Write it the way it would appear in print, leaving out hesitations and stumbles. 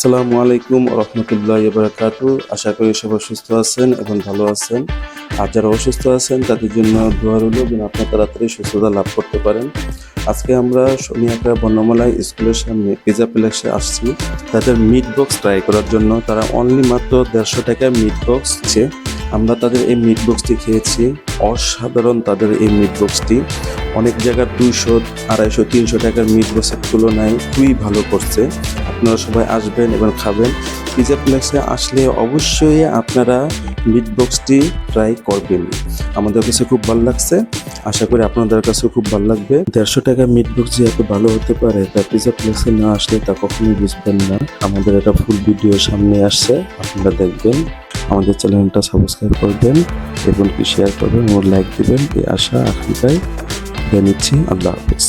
আসসালামু আলাইকুম রহমতুল্লাহ বারাকাতু। আশা করি সবাই সুস্থ আছেন এবং ভালো আছেন। আর যারা অসুস্থ আছেন তাদের জন্য দোয়া রইল যেন আপনারা তাড়াতাড়ি সুস্থতা লাভ করতে পারেন। আজকে আমরা সোনিয়াকা বর্ণমালা স্কুলের সামনে পিজা প্লেসে আসছি তাদের মিট বক্স ট্রাই করার জন্য। তারা অনলি মাত্র 150 টাকায় মিট বক্স দিচ্ছে। আমরা তাদের এই মিট বক্সটি খেয়েছি, অসাধারণ তাদের এই মিট বক্সটি। অনেক জায়গার 200, 250, 300 টাকার মিট বক্সের তুলনায় খুবই ভালো করছে। আপনারা সবাই আসবেন এবং খাবেন। পিজা প্লেসে আসলে অবশ্যই আপনারা মিট বক্সটি ট্রাই করবেন। আমাদের কাছে খুব ভালো লাগছে, আশা করি আপনাদের কাছেও খুব ভালো লাগবে। 150 টাকার মিট বক্স যে এত ভালো হতে পারে তা পিজা প্লেসে না আসলে তা কখনোই বুঝবেন না। আমাদের একটা ফুল ভিডিও সামনে আসছে, আপনারা দেখবেন। আমাদের চ্যানেলটা সাবস্ক্রাইব করবেন এবং শেয়ার করবেন এবং লাইক দিবেন, এই আশা আকাঙ্ক্ষায় নিচ্ছি। আল্লাহ হাফেজ।